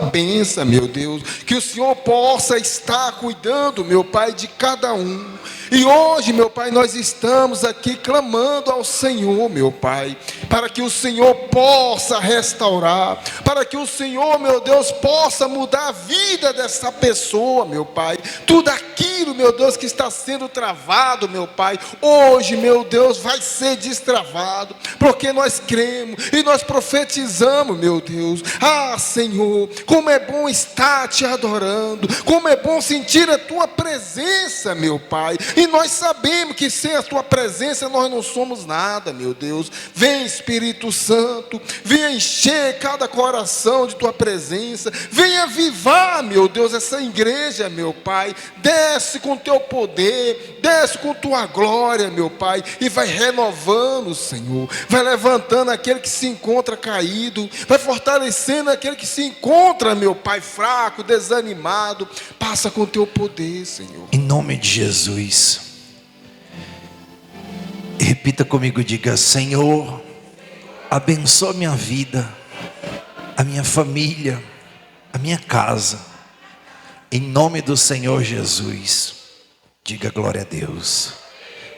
bênção, meu Deus, que o Senhor possa estar cuidando, meu Pai, de cada um. E hoje, meu Pai, nós estamos aqui clamando ao Senhor, meu Pai, para que o Senhor possa restaurar, para que o Senhor, meu Deus, possa mudar a vida dessa pessoa, meu Pai. Tudo aquilo, meu Deus, que está sendo travado, meu Pai, hoje, meu Deus, vai ser destravado, porque nós cremos e nós profetizamos, meu Deus. Ah, Senhor, como é bom estar te adorando, como é bom sentir a tua presença, meu Pai. E nós sabemos que sem a tua presença nós não somos nada, meu Deus. Vem, Espírito Santo, venha encher cada coração de tua presença, venha avivar, meu Deus, essa igreja, meu Pai. Desce com teu poder, desce com tua glória, meu Pai, e vai renovando, Senhor, vai levantando aquele que se encontra caído, vai fortalecendo aquele que se encontra, meu Pai, fraco, desanimado. Passa com teu poder, Senhor. Em nome de Jesus. Repita comigo, diga: Senhor, abençoa minha vida, a minha família, a minha casa, em nome do Senhor Jesus. Diga glória a Deus.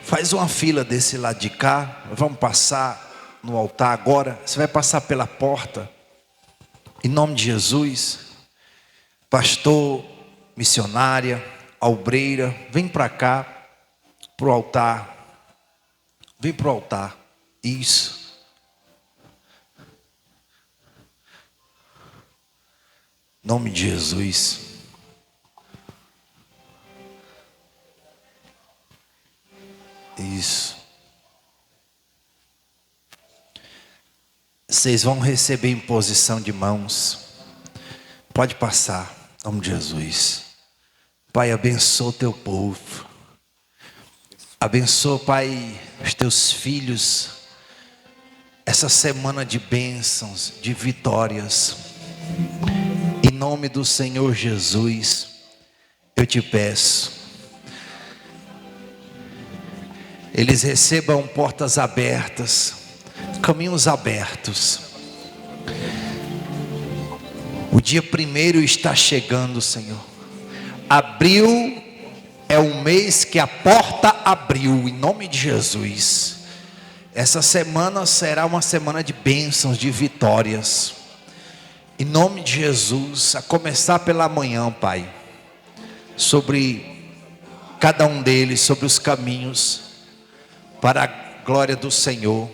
Faz uma fila desse lado de cá, vamos passar no altar agora. Você vai passar pela porta, em nome de Jesus. Pastor, missionária, obreira, vem para cá, para o altar. Vem para o altar. Isso. Em nome de Jesus. Isso. Vocês vão receber imposição de mãos. Pode passar. Em nome de Jesus. Pai, abençoa o teu povo. Abençoa, Pai, os teus filhos. Essa semana de bênçãos, de vitórias. Em nome do Senhor Jesus, eu te peço. Eles recebam portas abertas, caminhos abertos. O dia 1º está chegando, Senhor. Abril é um mês que a porta abriu, em nome de Jesus. Essa semana será uma semana de bênçãos, de vitórias. Em nome de Jesus, a começar pela manhã, Pai. Sobre cada um deles, sobre os caminhos, para a glória do Senhor.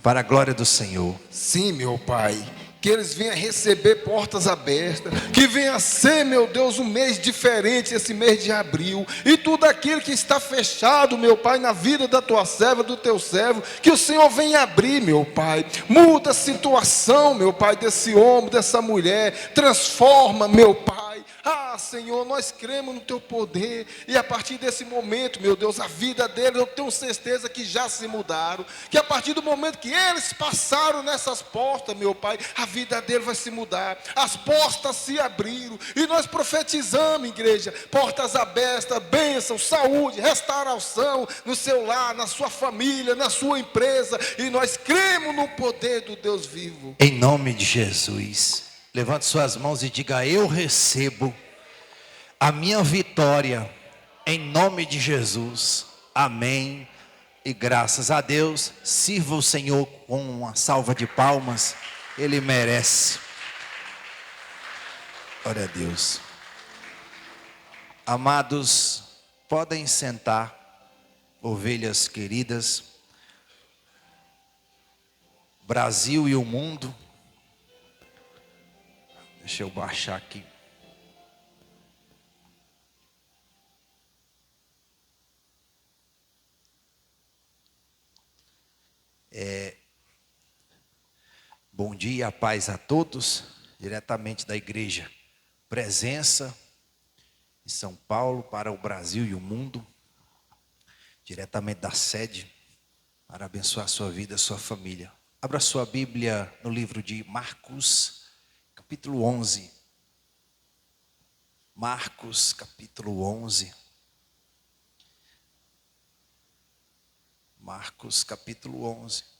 Para a glória do Senhor. Sim, meu Pai. Que eles venham receber portas abertas, que venha ser, meu Deus, um mês diferente, esse mês de abril, e tudo aquilo que está fechado, meu Pai, na vida da tua serva, do teu servo, que o Senhor venha abrir, meu Pai. Muda a situação, meu Pai, desse homem, dessa mulher, transforma, meu Pai. Ah, Senhor, nós cremos no teu poder, e a partir desse momento, meu Deus, a vida deles, eu tenho certeza que já se mudaram, que a partir do momento que eles passaram nessas portas, meu Pai, a vida dele vai se mudar, as portas se abriram, e nós profetizamos, igreja, portas abertas, bênção, saúde, restauração no seu lar, na sua família, na sua empresa, e nós cremos no poder do Deus vivo. Em nome de Jesus, levante suas mãos e diga: eu recebo a minha vitória, em nome de Jesus, amém, e graças a Deus. Sirva o Senhor com uma salva de palmas, Ele merece. Glória a Deus. Amados, podem sentar, ovelhas queridas. Brasil e o mundo. Deixa eu baixar aqui. Bom dia, paz a todos, diretamente da igreja Presença, em São Paulo, para o Brasil e o mundo, diretamente da sede, para abençoar a sua vida, a sua família. Abra sua Bíblia no livro de Marcos, capítulo 11. Marcos, capítulo 11. Marcos, capítulo 11. .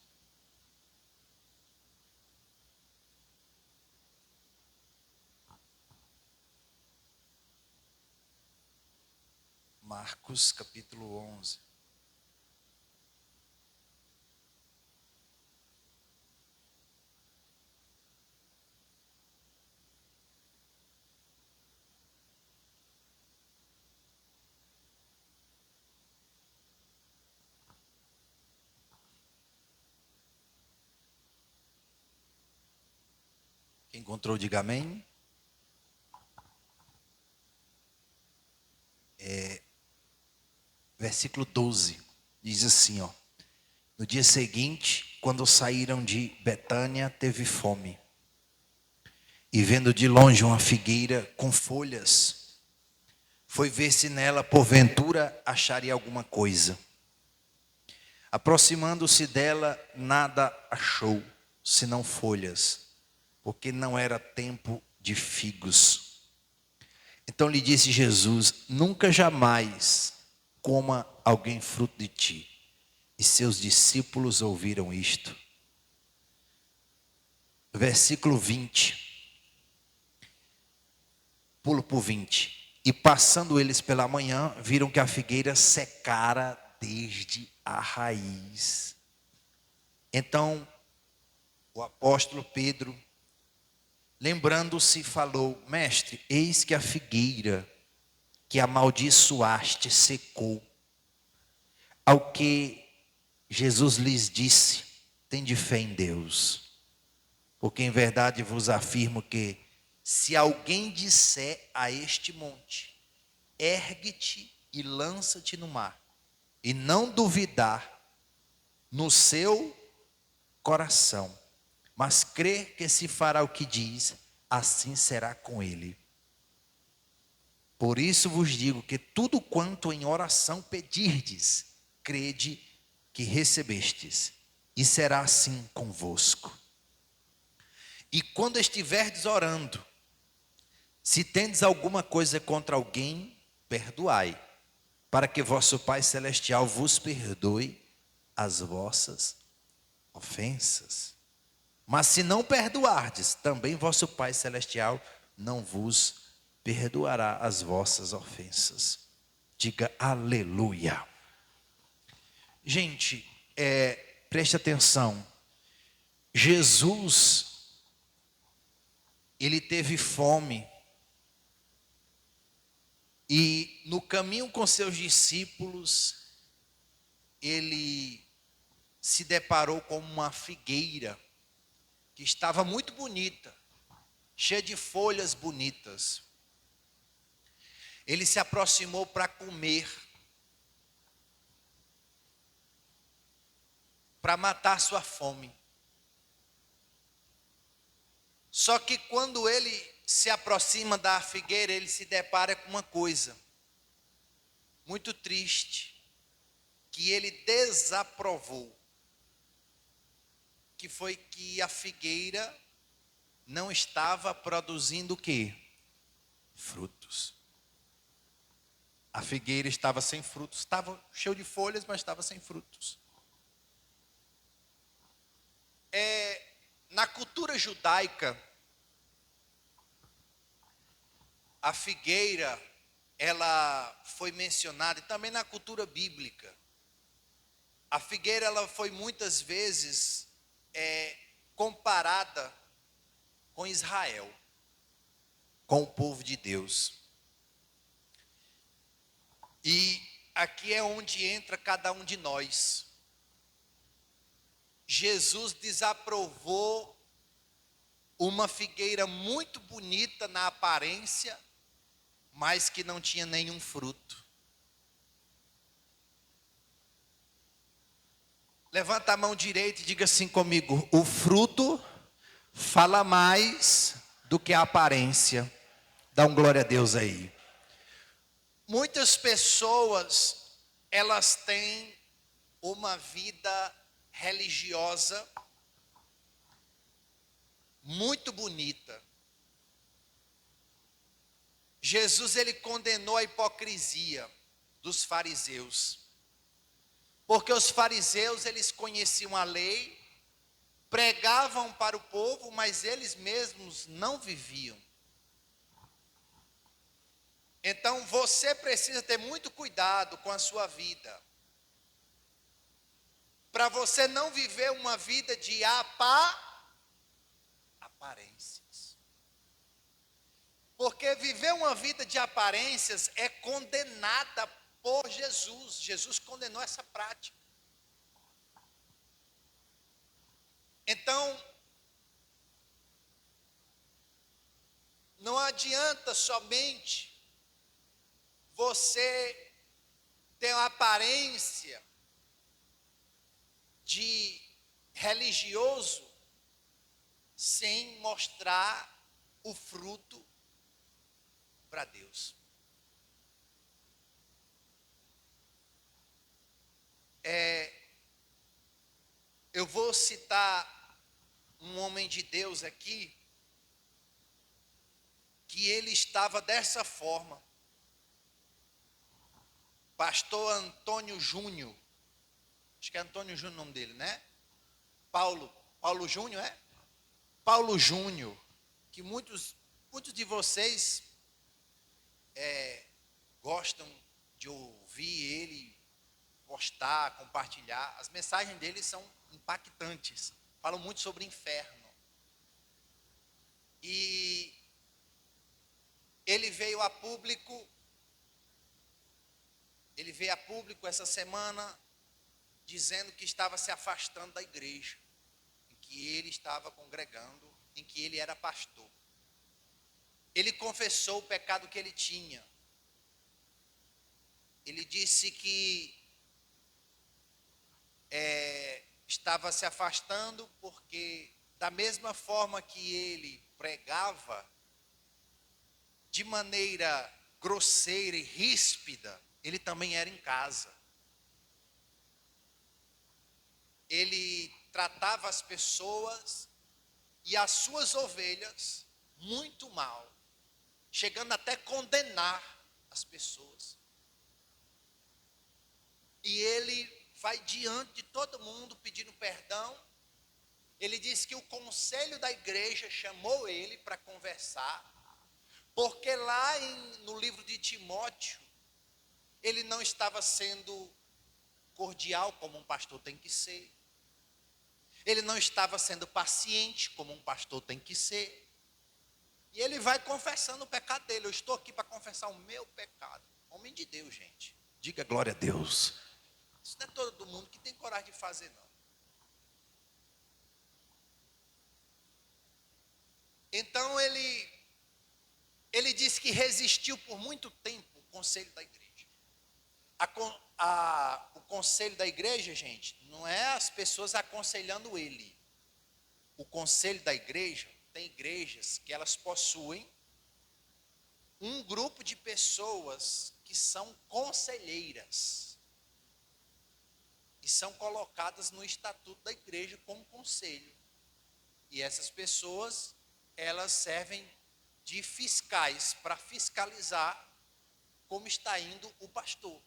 Marcos capítulo 11. Quem encontrou, diga amém. Versículo 12, diz assim, ó. No dia seguinte, quando saíram de Betânia, teve fome. E vendo de longe uma figueira com folhas, foi ver se nela, porventura, acharia alguma coisa. Aproximando-se dela, nada achou, senão folhas, porque não era tempo de figos. Então lhe disse Jesus: nunca jamais coma alguém fruto de ti. E seus discípulos ouviram isto. Versículo 20. Pulo por 20. E passando eles pela manhã, viram que a figueira secara desde a raiz. Então, o apóstolo Pedro, lembrando-se, falou: mestre, eis que a figueira que amaldiçoaste secou. Ao que Jesus lhes disse: tende fé em Deus, porque em verdade vos afirmo que, se alguém disser a este monte, ergue-te e lança-te no mar, e não duvidar no seu coração, mas crer que se fará o que diz, assim será com ele. Por isso vos digo que tudo quanto em oração pedirdes, crede que recebestes, e será assim convosco. E quando estiverdes orando, se tendes alguma coisa contra alguém, perdoai, para que vosso Pai Celestial vos perdoe as vossas ofensas. Mas se não perdoardes, também vosso Pai Celestial não vos perdoará as vossas ofensas. Diga aleluia. Gente, preste atenção. Jesus, ele teve fome. E no caminho com seus discípulos, ele se deparou com uma figueira que estava muito bonita, cheia de folhas bonitas. Ele se aproximou para comer, para matar sua fome. Só que quando ele se aproxima da figueira, ele se depara com uma coisa muito triste, que ele desaprovou, que foi que a figueira não estava produzindo o quê? Frutos. A figueira estava sem frutos, estava cheio de folhas, mas estava sem frutos. Na cultura judaica, a figueira, ela foi mencionada, e também na cultura bíblica. A figueira, ela foi muitas vezes comparada com Israel, com o povo de Deus. E aqui é onde entra cada um de nós. Jesus desaprovou uma figueira muito bonita na aparência, mas que não tinha nenhum fruto. Levanta a mão direita e diga assim comigo: o fruto fala mais do que a aparência. Dá um glória a Deus aí. Muitas pessoas, elas têm uma vida religiosa muito bonita. Jesus, ele condenou a hipocrisia dos fariseus. Porque os fariseus, eles conheciam a lei, pregavam para o povo, mas eles mesmos não viviam. Então você precisa ter muito cuidado com a sua vida, para você não viver uma vida de aparências. Porque viver uma vida de aparências é condenada por Jesus. Jesus condenou essa prática. Então, não adianta somente você ter uma aparência de religioso sem mostrar o fruto para Deus. Eu vou citar um homem de Deus aqui, que ele estava dessa forma. Pastor Antônio Júnior. Acho que é Antônio Júnior o nome dele, né? Paulo Júnior, é? Paulo Júnior, que muitos de vocês gostam de ouvir ele postar, compartilhar. As mensagens dele são impactantes. Falam muito sobre inferno. E ele veio a público essa semana dizendo que estava se afastando da igreja, em que ele estava congregando, em que ele era pastor. Ele confessou o pecado que ele tinha. Ele disse que estava se afastando porque, da mesma forma que ele pregava, de maneira grosseira e ríspida, ele também era em casa. Ele tratava as pessoas e as suas ovelhas muito mal, chegando até condenar as pessoas. E ele vai diante de todo mundo pedindo perdão. Ele disse que o conselho da igreja chamou ele para conversar, porque lá no livro de Timóteo, ele não estava sendo cordial como um pastor tem que ser. Ele não estava sendo paciente como um pastor tem que ser. E ele vai confessando o pecado dele. Eu estou aqui para confessar o meu pecado. Homem de Deus, gente. Diga glória a Deus. Isso não é todo mundo que tem coragem de fazer, não. Então ele disse que resistiu por muito tempo o conselho da igreja. O conselho da igreja, gente, não é as pessoas aconselhando ele. O conselho da igreja, tem igrejas que elas possuem um grupo de pessoas que são conselheiras e são colocadas no estatuto da igreja como conselho. E essas pessoas, elas servem de fiscais para fiscalizar como está indo o pastor.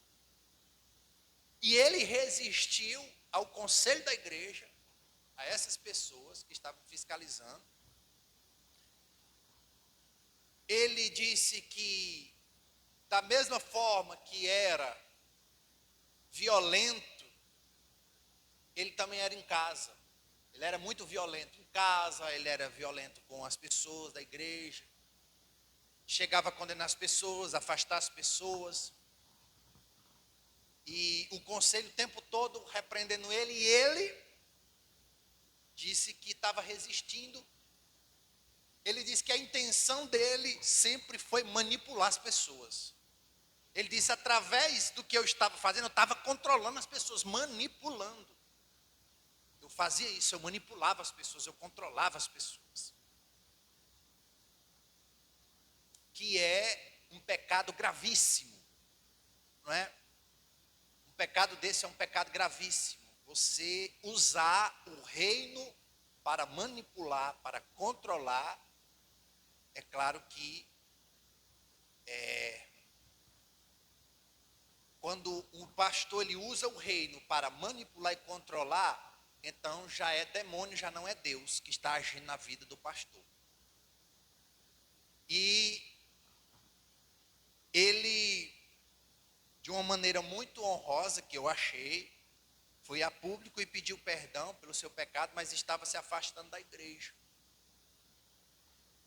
E ele resistiu ao conselho da igreja, a essas pessoas que estavam fiscalizando. Ele disse que, da mesma forma que era violento, ele também era em casa. Ele era muito violento em casa, ele era violento com as pessoas da igreja. Chegava a condenar as pessoas, afastar as pessoas. E o conselho o tempo todo repreendendo ele, e ele disse que estava resistindo. Ele disse que a intenção dele sempre foi manipular as pessoas. Ele disse, através do que eu estava fazendo, eu estava controlando as pessoas, manipulando. Eu fazia isso, eu manipulava as pessoas, eu controlava as pessoas. Que é um pecado gravíssimo, não é? Um pecado desse é um pecado gravíssimo. Você usar o reino para manipular, para controlar. É claro que quando o pastor ele usa o reino para manipular e controlar, então já é demônio, já não é Deus que está agindo na vida do pastor. E ele maneira muito honrosa que eu achei, foi a público e pediu perdão pelo seu pecado, mas estava se afastando da igreja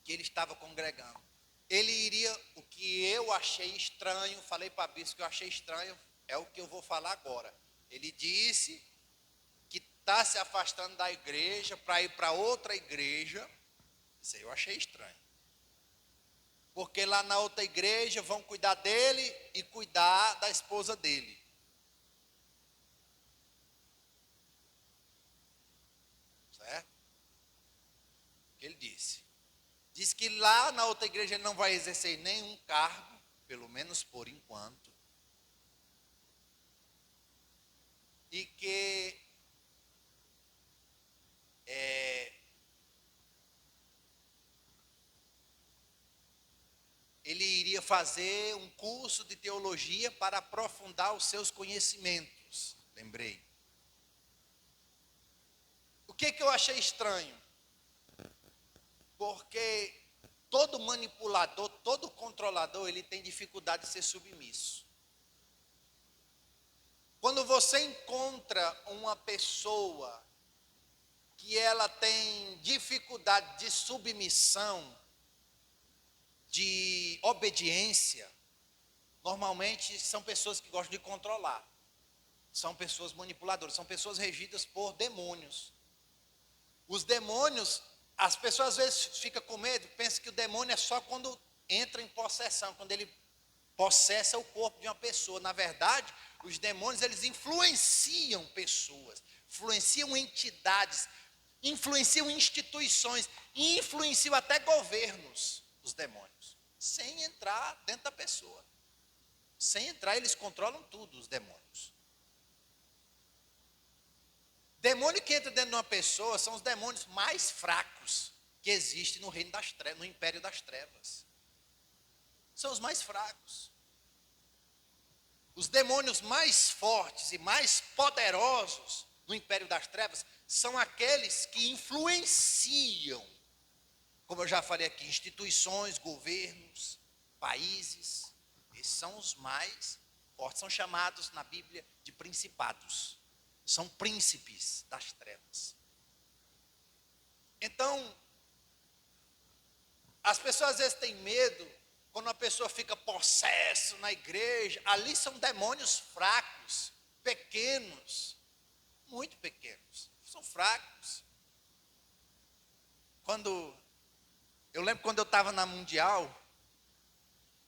que ele estava congregando. Ele iria, o que eu achei estranho, falei para a bispo que eu achei estranho, é o que eu vou falar agora. Ele disse que está se afastando da igreja para ir para outra igreja. Isso aí eu achei estranho. Porque lá na outra igreja vão cuidar dele e cuidar da esposa dele. Certo? O que ele disse? Diz que lá na outra igreja ele não vai exercer nenhum cargo, pelo menos por enquanto. E que ele iria fazer um curso de teologia para aprofundar os seus conhecimentos. Lembrei. O que eu achei estranho? Porque todo manipulador, todo controlador, ele tem dificuldade de ser submisso. Quando você encontra uma pessoa que ela tem dificuldade de submissão, de obediência, normalmente são pessoas que gostam de controlar. São pessoas manipuladoras, são pessoas regidas por demônios. Os demônios, as pessoas às vezes ficam com medo, pensam que o demônio é só quando entra em possessão, quando ele possessa o corpo de uma pessoa. Na verdade, os demônios, eles influenciam pessoas, influenciam entidades, influenciam instituições, influenciam até governos, os demônios, sem entrar dentro da pessoa. Sem entrar, eles controlam tudo, os demônios. Demônio que entra dentro de uma pessoa são os demônios mais fracos que existem no reino das trevas, no império das trevas. São os mais fracos. Os demônios mais fortes e mais poderosos no império das trevas são aqueles que influenciam, como eu já falei aqui, instituições, governos, países. Esses são os mais fortes, são chamados na Bíblia de principados. São príncipes das trevas. Então, as pessoas às vezes têm medo quando uma pessoa fica possesso na igreja. Ali são demônios fracos, pequenos, muito pequenos, são fracos. Eu lembro quando eu estava na Mundial,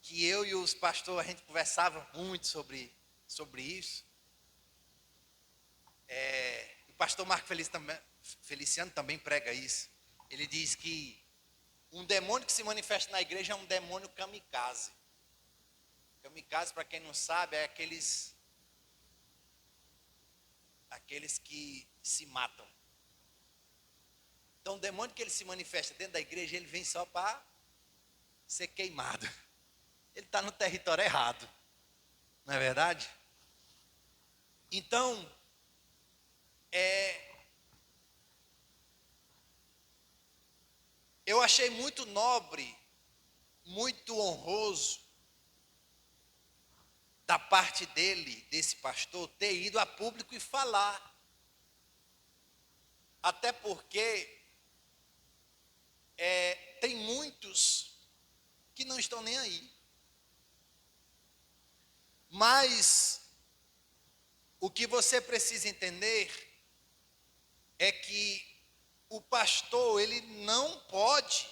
que eu e os pastores, a gente conversava muito sobre isso. O pastor Marco Feliciano também prega isso. Ele diz que um demônio que se manifesta na igreja é um demônio kamikaze. Kamikaze, para quem não sabe, é aqueles que se matam. Então, o demônio que ele se manifesta dentro da igreja, ele vem só para ser queimado. Ele está no território errado. Não é verdade? Então, eu achei muito nobre, muito honroso da parte dele, desse pastor, ter ido a público e falar. Até porque tem muitos que não estão nem aí. Mas o que você precisa entender é que o pastor, ele não pode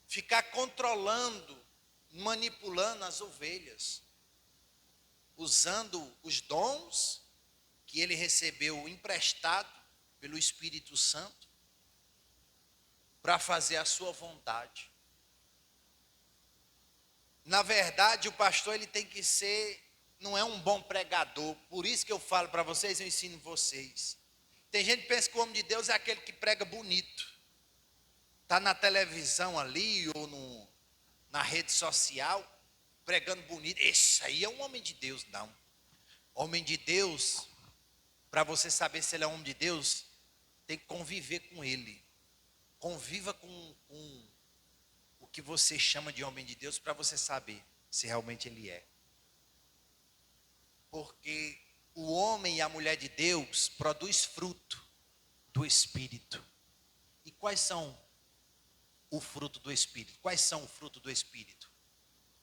ficar controlando, manipulando as ovelhas, usando os dons que ele recebeu emprestado pelo Espírito Santo para fazer a sua vontade. Na verdade, o pastor, ele tem que ser, não é um bom pregador. Por isso que eu falo para vocês, eu ensino vocês. Tem gente que pensa que o homem de Deus é aquele que prega bonito. Está na televisão ali ou na rede social, pregando bonito. Esse aí é um homem de Deus. Não. Homem de Deus, para você saber se ele é homem de Deus, tem que conviver com ele. Conviva com o que você chama de homem de Deus para você saber se realmente ele é. Porque o homem e a mulher de Deus produz fruto do Espírito. E quais são o fruto do Espírito? Quais são o fruto do Espírito?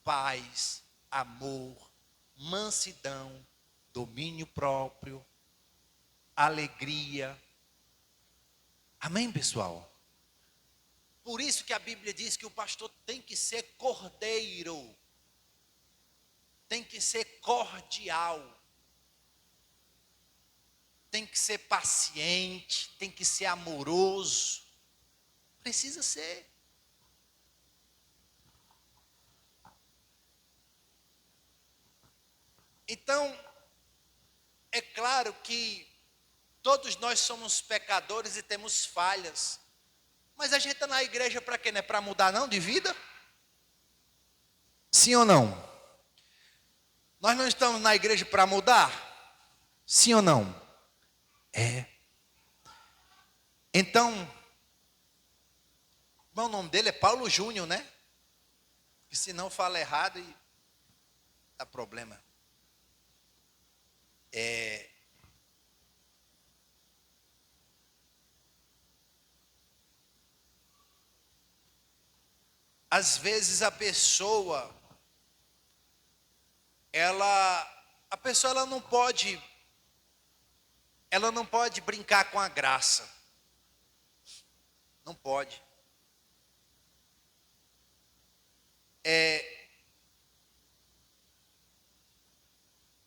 Paz, amor, mansidão, domínio próprio, alegria. Amém, pessoal? Por isso que a Bíblia diz que o pastor tem que ser cordeiro, tem que ser cordial, tem que ser paciente, tem que ser amoroso. Precisa ser. Então, é claro que todos nós somos pecadores e temos falhas. Mas a gente está na igreja para quê? Não é para mudar não de vida? Sim ou não? Nós não estamos na igreja para mudar? Sim ou não? É. Então, o nome dele é Paulo Júnior, né? Que se não fala errado, dá problema. Às vezes a pessoa ela não pode brincar com a graça. Não pode.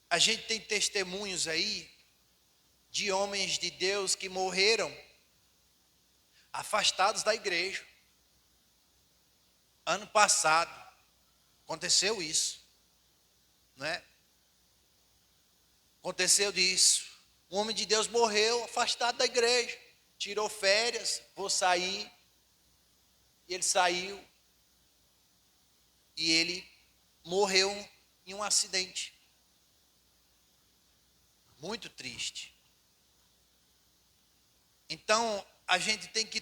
A gente tem testemunhos aí de homens de Deus que morreram afastados da igreja. Ano passado aconteceu isso, não é? Aconteceu disso. Um homem de Deus morreu afastado da igreja, tirou férias, vou sair. E ele saiu e ele morreu em um acidente. Muito triste. Então, a gente tem que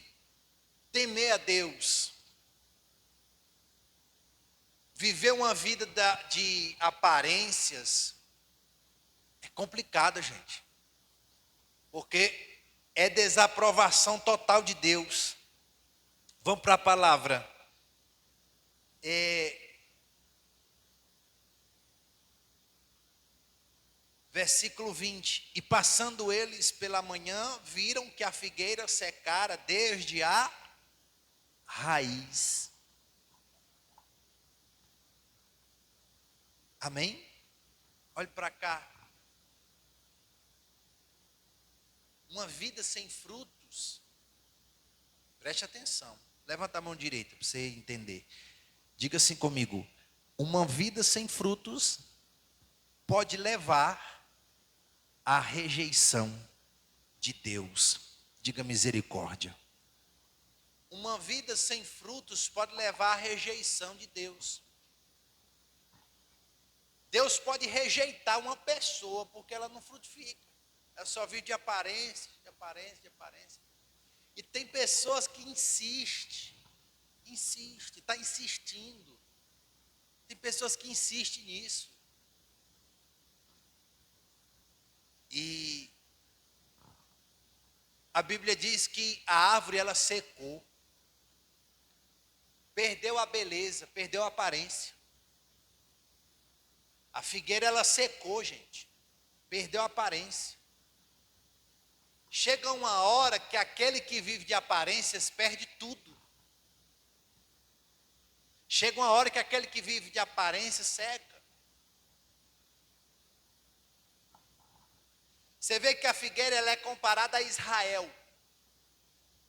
temer a Deus. Viver uma vida de aparências é complicado, gente. Porque é desaprovação total de Deus. Vamos para a palavra. Versículo 20. E passando eles pela manhã, viram que a figueira secara desde a raiz. Amém? Olhe para cá. Uma vida sem frutos. Preste atenção. Levanta a mão direita para você entender. Diga assim comigo. Uma vida sem frutos pode levar à rejeição de Deus. Diga misericórdia. Uma vida sem frutos pode levar à rejeição de Deus. Deus pode rejeitar uma pessoa porque ela não frutifica. Ela só vive de aparência, de aparência, de aparência. E tem pessoas que insistem, está insistindo. Tem pessoas que insistem nisso. E a Bíblia diz que a árvore ela secou. Perdeu a beleza, perdeu a aparência. A figueira ela secou, gente. Perdeu a aparência. Chega uma hora que aquele que vive de aparências perde tudo. Chega uma hora que aquele que vive de aparências seca. Você vê que a figueira ela é comparada a Israel.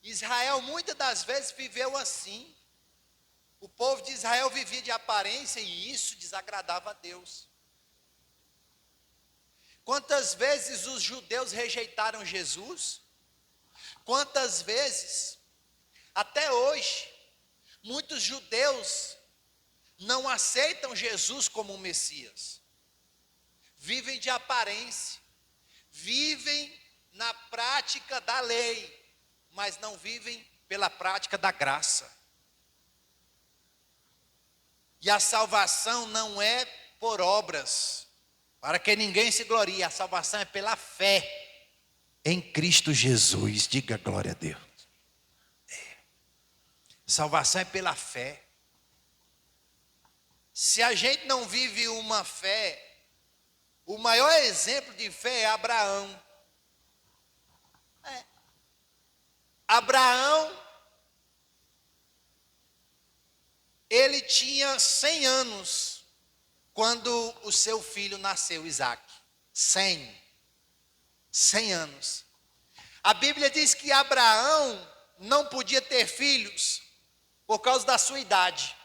Israel muitas das vezes viveu assim. O povo de Israel vivia de aparência e isso desagradava a Deus. Quantas vezes os judeus rejeitaram Jesus? Quantas vezes, até hoje, muitos judeus não aceitam Jesus como o Messias. Vivem de aparência, vivem na prática da lei, mas não vivem pela prática da graça. E a salvação não é por obras. Para que ninguém se glorie, a salvação é pela fé. Em Cristo Jesus, diga glória a Deus. Salvação é pela fé. Se a gente não vive uma fé, o maior exemplo de fé é Abraão. Abraão, ele tinha 100 anos quando o seu filho nasceu, Isaque. 100 anos. A Bíblia diz que Abraão não podia ter filhos por causa da sua idade.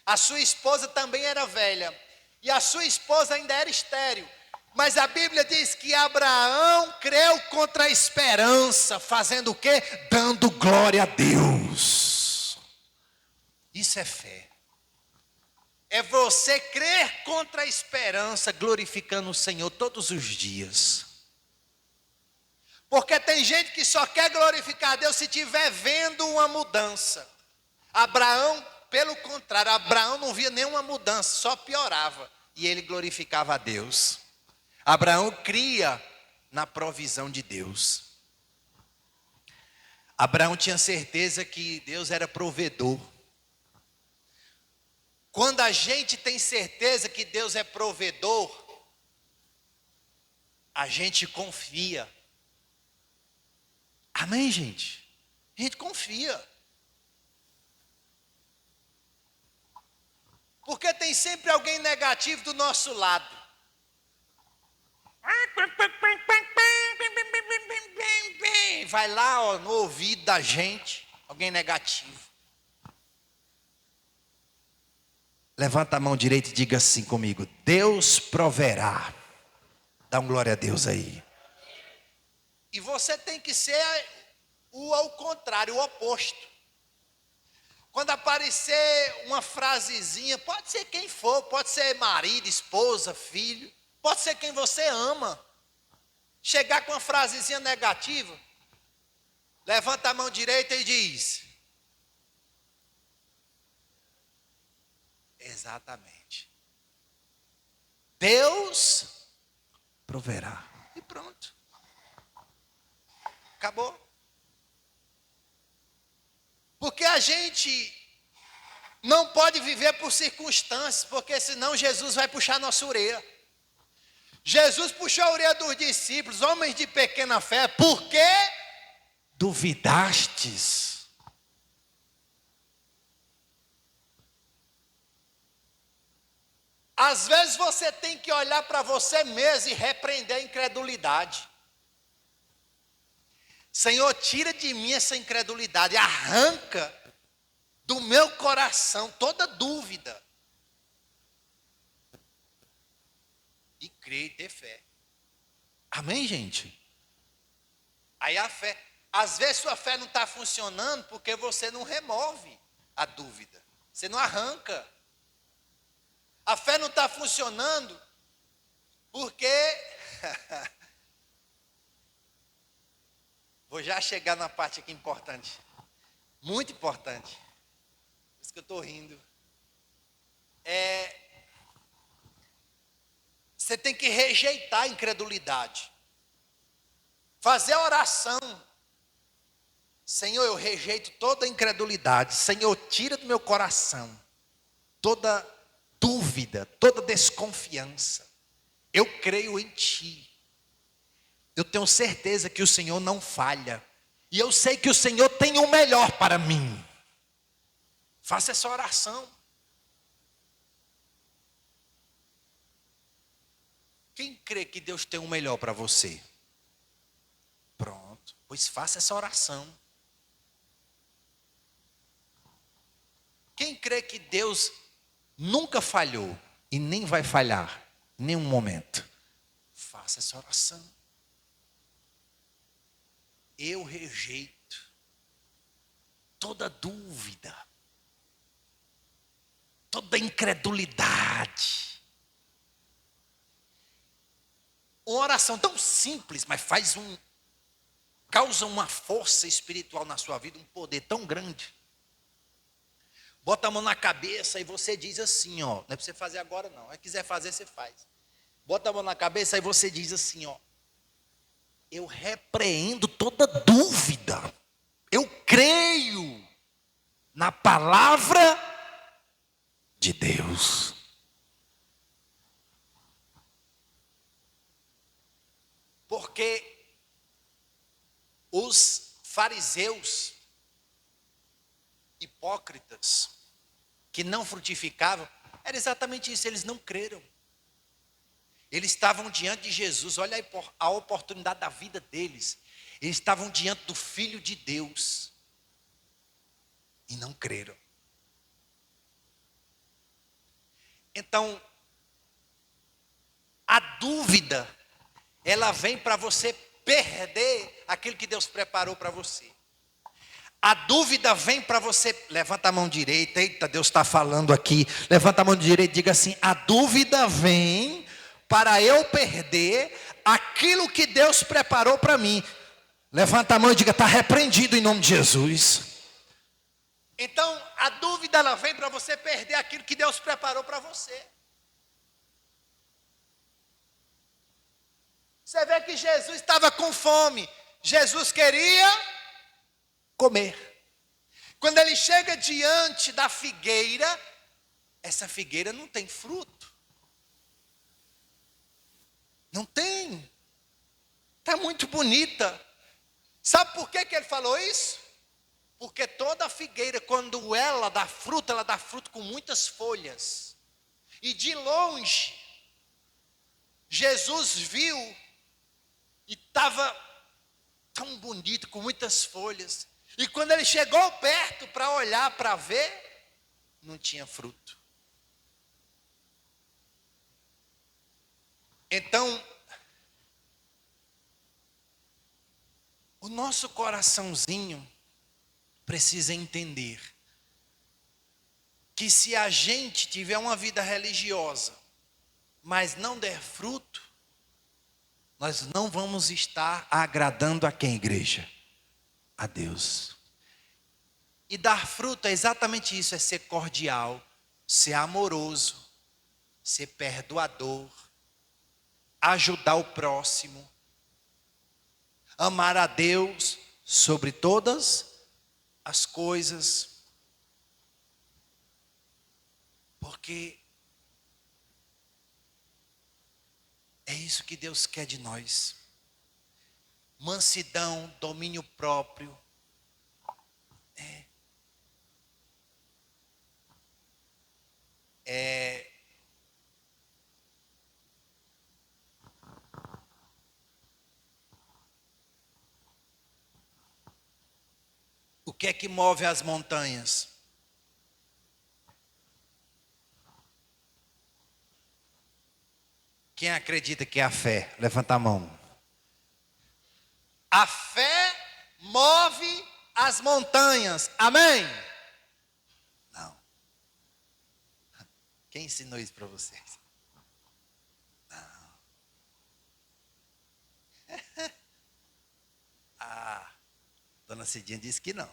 A sua esposa também era velha. E a sua esposa ainda era estéril. Mas a Bíblia diz que Abraão creu contra a esperança, fazendo o quê? Dando glória a Deus. Isso é fé. É você crer contra a esperança, glorificando o Senhor todos os dias. Porque tem gente que só quer glorificar a Deus se estiver vendo uma mudança. Abraão, pelo contrário, Abraão não via nenhuma mudança, só piorava. E ele glorificava a Deus. Abraão cria na provisão de Deus. Abraão tinha certeza que Deus era provedor. Quando a gente tem certeza que Deus é provedor, a gente confia. Amém, gente? A gente confia. Porque tem sempre alguém negativo do nosso lado. Vai lá, ó, no ouvido da gente, alguém negativo. Levanta a mão direita e diga assim comigo: Deus proverá. Dá um glória a Deus aí. E você tem que ser ao contrário, o oposto. Quando aparecer uma frasezinha, pode ser quem for, pode ser marido, esposa, filho, pode ser quem você ama. Chegar com uma frasezinha negativa, levanta a mão direita e diz: exatamente. Deus Proverá. e pronto. Acabou. Porque a gente não pode viver por circunstâncias, porque senão Jesus vai puxar nossa orelha. Jesus puxou a orelha dos discípulos, homens de pequena fé, por quê? Duvidastes. Às vezes você tem que olhar para você mesmo e repreender a incredulidade. Senhor, tira de mim essa incredulidade, arranca do meu coração toda dúvida. E crer e ter fé. Amém, gente? Aí a fé, às vezes sua fé não está funcionando porque você não remove a dúvida. Você não arranca. A fé não está funcionando porque... Vou já chegar na parte aqui importante. Muito importante. Por isso que eu estou rindo. Você tem que rejeitar a incredulidade. Fazer a oração. Senhor, eu rejeito toda a incredulidade. Senhor, tira do meu coração toda dúvida, toda desconfiança. Eu creio em Ti. Eu tenho certeza que o Senhor não falha. E eu sei que o Senhor tem o melhor para mim. Faça essa oração. Quem crê que Deus tem o melhor para você? Pronto. Pois faça essa oração. Quem crê que Deus nunca falhou e nem vai falhar em nenhum momento? Faça essa oração. Eu rejeito toda dúvida, toda incredulidade. Uma oração tão simples, mas causa uma força espiritual na sua vida, um poder tão grande. Bota a mão na cabeça e você diz assim, ó, não é para você fazer agora não, se quiser fazer, você faz. Bota a mão na cabeça e você diz assim, ó. Eu repreendo toda dúvida. Eu creio na palavra de Deus. Porque os fariseus hipócritas que não frutificavam, era exatamente isso, eles não creram. Eles estavam diante de Jesus, olha a oportunidade da vida deles. Eles estavam diante do Filho de Deus e não creram. Então, a dúvida, ela vem para você perder aquilo que Deus preparou para você. A dúvida vem para você, levanta a mão direita, eita, Deus está falando aqui. Levanta a mão direita e diga assim: a dúvida vem para eu perder aquilo que Deus preparou para mim. Levanta a mão e diga: está repreendido em nome de Jesus. Então, a dúvida ela vem para você perder aquilo que Deus preparou para você. Você vê que Jesus estava com fome. Jesus queria comer. Quando ele chega diante da figueira, essa figueira não tem fruto. Não tem. Está muito bonita. Sabe por que ele falou isso? Porque toda figueira, quando ela dá fruto com muitas folhas. E de longe, Jesus viu e estava tão bonito, com muitas folhas. E quando ele chegou perto para olhar, para ver, não tinha fruto. Então, o nosso coraçãozinho precisa entender que se a gente tiver uma vida religiosa, mas não der fruto, nós não vamos estar agradando a quem, igreja? A Deus. E dar fruto é exatamente isso, é ser cordial, ser amoroso, ser perdoador, ajudar o próximo, amar a Deus sobre todas as coisas, porque é isso que Deus quer de nós. Mansidão, domínio próprio. O que é que move as montanhas? Quem acredita que é a fé? Levanta a mão. A fé move as montanhas. Amém? Não. Quem ensinou isso para vocês? Não. Dona Cidinha disse que não.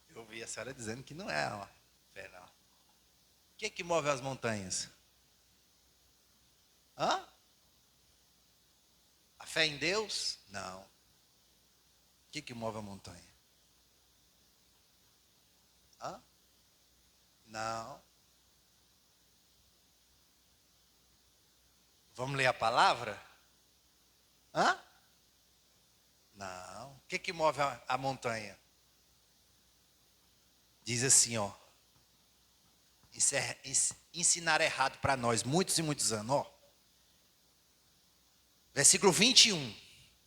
Eu ouvi a senhora dizendo que não é uma fé, não. O que é que move as montanhas? Hã? A fé em Deus? Não. O que é que move a montanha? Hã? Não. Vamos ler a palavra? Hã? Não. O que é que move a montanha? Diz assim, ó. Isso é ensinar errado para nós, muitos e muitos anos, ó. Versículo 21.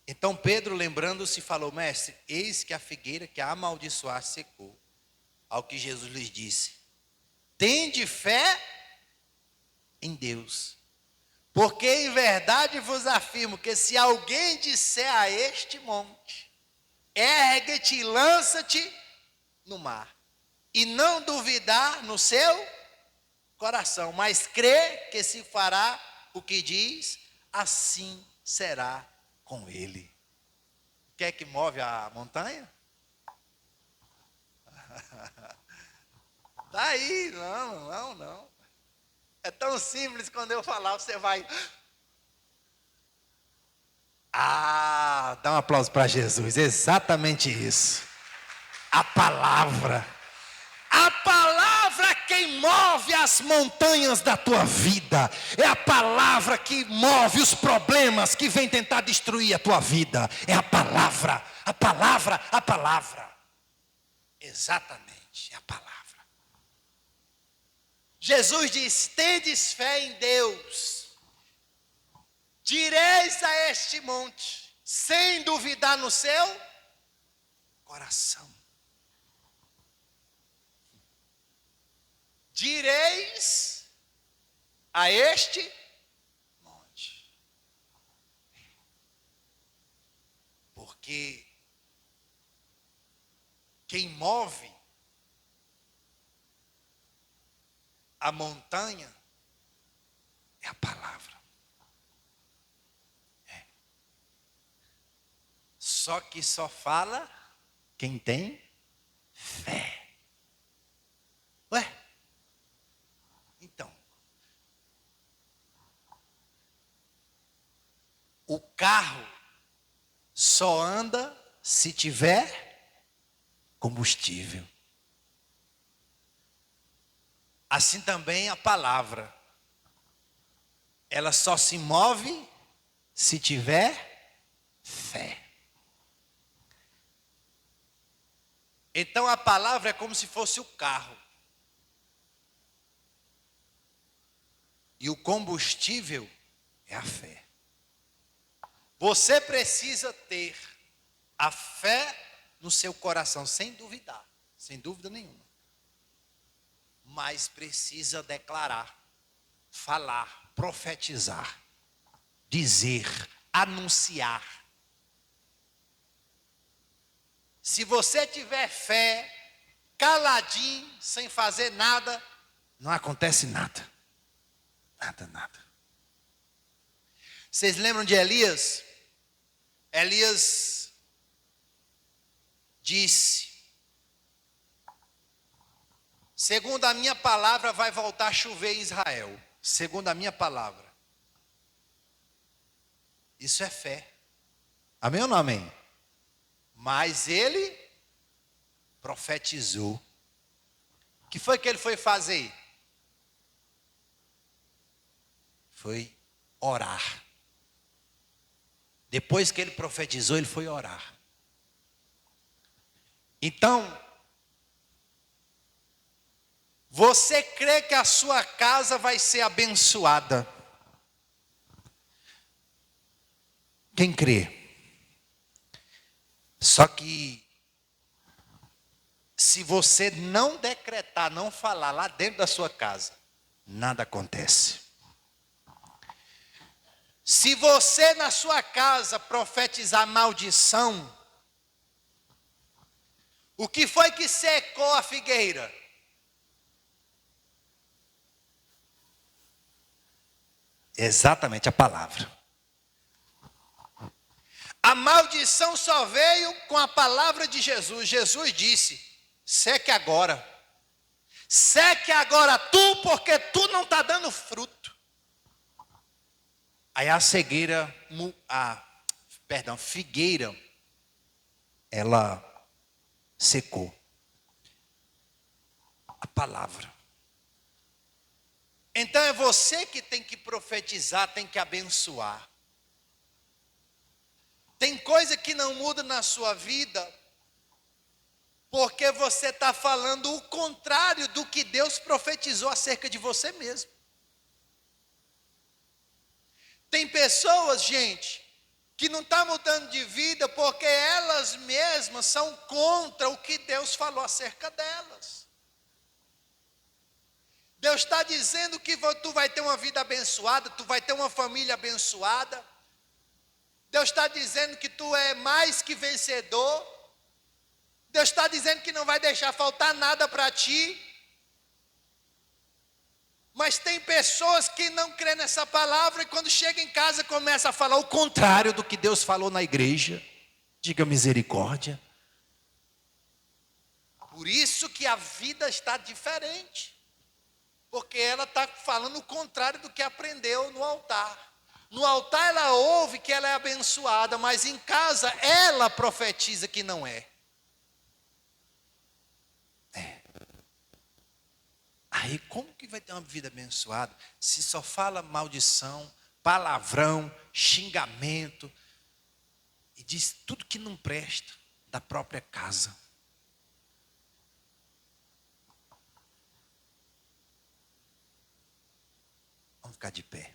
Então Pedro, lembrando-se, falou: mestre, eis que a figueira que a amaldiçoaste secou. Ao que Jesus lhes disse: tende fé em Deus. Porque em verdade vos afirmo que se alguém disser a este monte: ergue-te e lança-te no mar, e não duvidar no seu coração, mas crê que se fará o que diz, assim será com ele. O que é que move a montanha? Tá aí, não. É tão simples, quando eu falar, você vai. Ah, dá um aplauso para Jesus, exatamente isso. A palavra quem move as montanhas da tua vida, é a palavra que move os problemas que vêm tentar destruir a tua vida, é a palavra, exatamente, é a palavra. Jesus diz: tendes fé em Deus, direis a este monte, sem duvidar no seu Coração. Direis a este monte. Porque quem move a montanha É a palavra. só que só fala Quem tem? fé. Ué? Então, o carro só anda Se tiver combustível. assim também a palavra. Ela só se move Se tiver fé. Então a palavra é como se fosse o carro. E o combustível É a fé. você precisa ter a fé no seu coração, sem duvidar, sem dúvida nenhuma. Mas precisa declarar, falar, Profetizar. Dizer. anunciar. Se você tiver fé, caladinho, sem fazer nada, Não acontece nada. Nada. vocês lembram de Elias? Elias disse: segundo a minha palavra vai voltar a chover em Israel. Segundo a minha palavra. Isso é fé. Amém ou não amém? Mas ele profetizou. O que foi que ele foi fazer? Foi orar. Depois que ele profetizou, ele foi orar. Então, você crê que a sua casa vai ser abençoada? Quem crê? Só que Se você não decretar, não falar lá dentro da sua casa, nada acontece. se você na sua casa profetizar maldição, o que foi que secou a figueira? Exatamente a palavra. A maldição só veio com a palavra de Jesus. Jesus disse: seque agora. Seque agora tu, porque tu não está dando fruto. Aí a cegueira, figueira, ela secou. A palavra. Então é você que tem que profetizar, tem que abençoar. Tem coisa que não muda na sua vida, porque você está falando o contrário do que Deus profetizou acerca de você mesmo. Tem pessoas, gente, que não estão mudando de vida porque elas mesmas são contra o que Deus falou acerca delas. Deus está dizendo que tu vai ter uma vida abençoada, tu vai ter uma família abençoada. Deus está dizendo que tu é mais que vencedor. Deus está dizendo que não vai deixar faltar nada para ti. Mas tem pessoas que não crêem nessa palavra e quando chega em casa começa a falar o contrário do que Deus falou na igreja. Diga misericórdia. Por isso que a vida está diferente. Porque ela está falando o contrário do que aprendeu no altar. No altar ela ouve que ela é abençoada, mas em casa ela profetiza que não é. Aí como que vai ter uma vida abençoada se só fala maldição, palavrão, xingamento e diz tudo que não presta da própria casa? Vamos ficar de pé.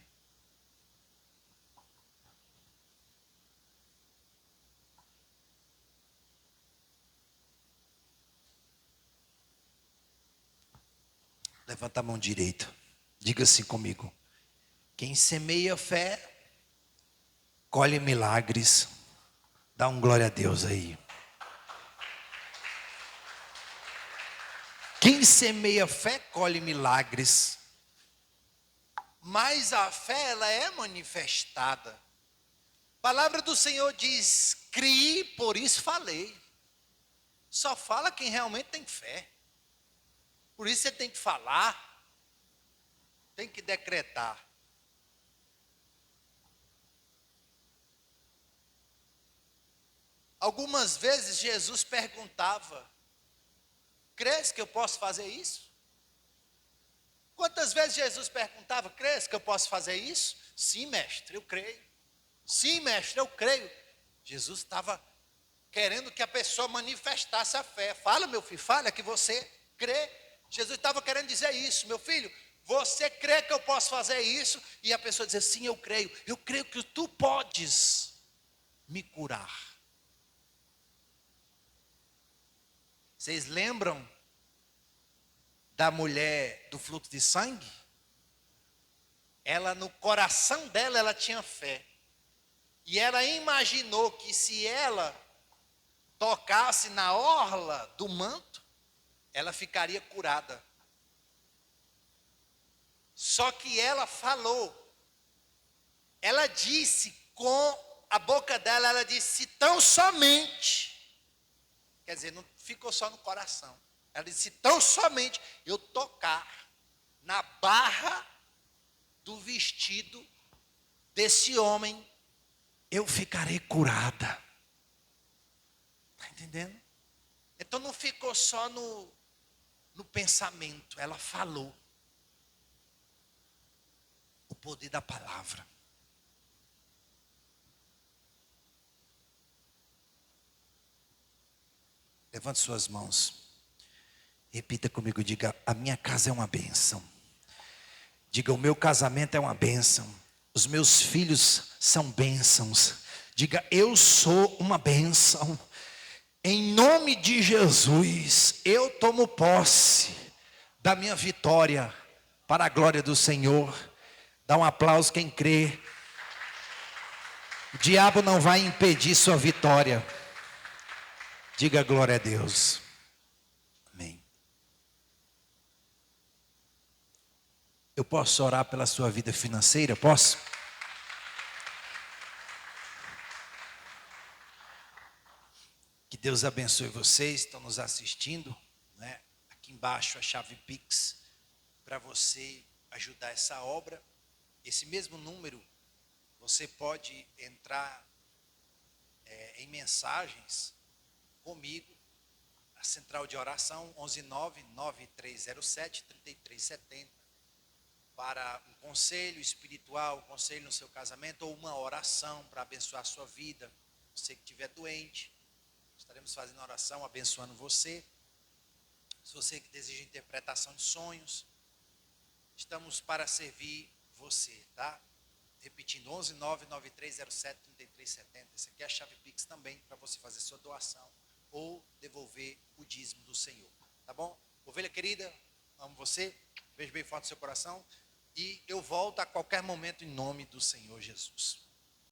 Levanta a mão direita. Diga assim comigo. Quem semeia fé, colhe milagres. Dá um glória a Deus aí. Quem semeia fé, colhe milagres. Mas a fé, ela é manifestada. A palavra do Senhor diz, criei, por isso falei. Só fala quem realmente tem fé. Por isso você tem que falar, tem que decretar. Algumas vezes Jesus perguntava, crês que eu posso fazer isso? Quantas vezes Jesus perguntava, crês que eu posso fazer isso? Sim, mestre, eu creio. Sim, mestre, eu creio. Jesus estava querendo que a pessoa manifestasse a fé. Fala, meu filho, fala que você crê. Jesus estava querendo dizer isso, meu filho, você crê que eu posso fazer isso? E a pessoa dizer, sim, eu creio que tu podes me curar. Vocês lembram da mulher do fluxo de sangue? Ela, no coração dela, ela tinha fé. E ela imaginou que se ela tocasse na orla do manto, ela ficaria curada. Só que ela falou, ela disse com a boca dela, ela disse tão somente, quer dizer, não ficou só no coração. Ela disse tão somente eu tocar na barra do vestido desse homem, eu ficarei curada. Está entendendo? Então não ficou só no pensamento, ela falou. O poder da palavra. Levante suas mãos. Repita comigo, diga, a minha casa é uma bênção. Diga, o meu casamento é uma bênção. Os meus filhos são bênçãos. Diga, eu sou uma bênção. Em nome de Jesus, eu tomo posse da minha vitória para a glória do Senhor. Dá um aplauso quem crê. O diabo não vai impedir sua vitória. Diga glória a Deus. Amém. Eu posso orar pela sua vida financeira? Posso? Que Deus abençoe vocês, estão nos assistindo, né? Aqui embaixo a chave Pix para você ajudar essa obra. Esse mesmo número você pode entrar em mensagens comigo, a central de oração 119-9307-3370 para um conselho espiritual, um conselho no seu casamento ou uma oração para abençoar a sua vida. Você que estiver doente, estaremos fazendo oração, abençoando você. Se você que deseja interpretação de sonhos, estamos para servir você, tá? Repetindo, 119-9307-3370. Essa aqui é a chave Pix também para você fazer sua doação ou devolver o dízimo do Senhor, tá bom? Ovelha querida, amo você, beijo bem forte no seu coração e eu volto a qualquer momento em nome do Senhor Jesus.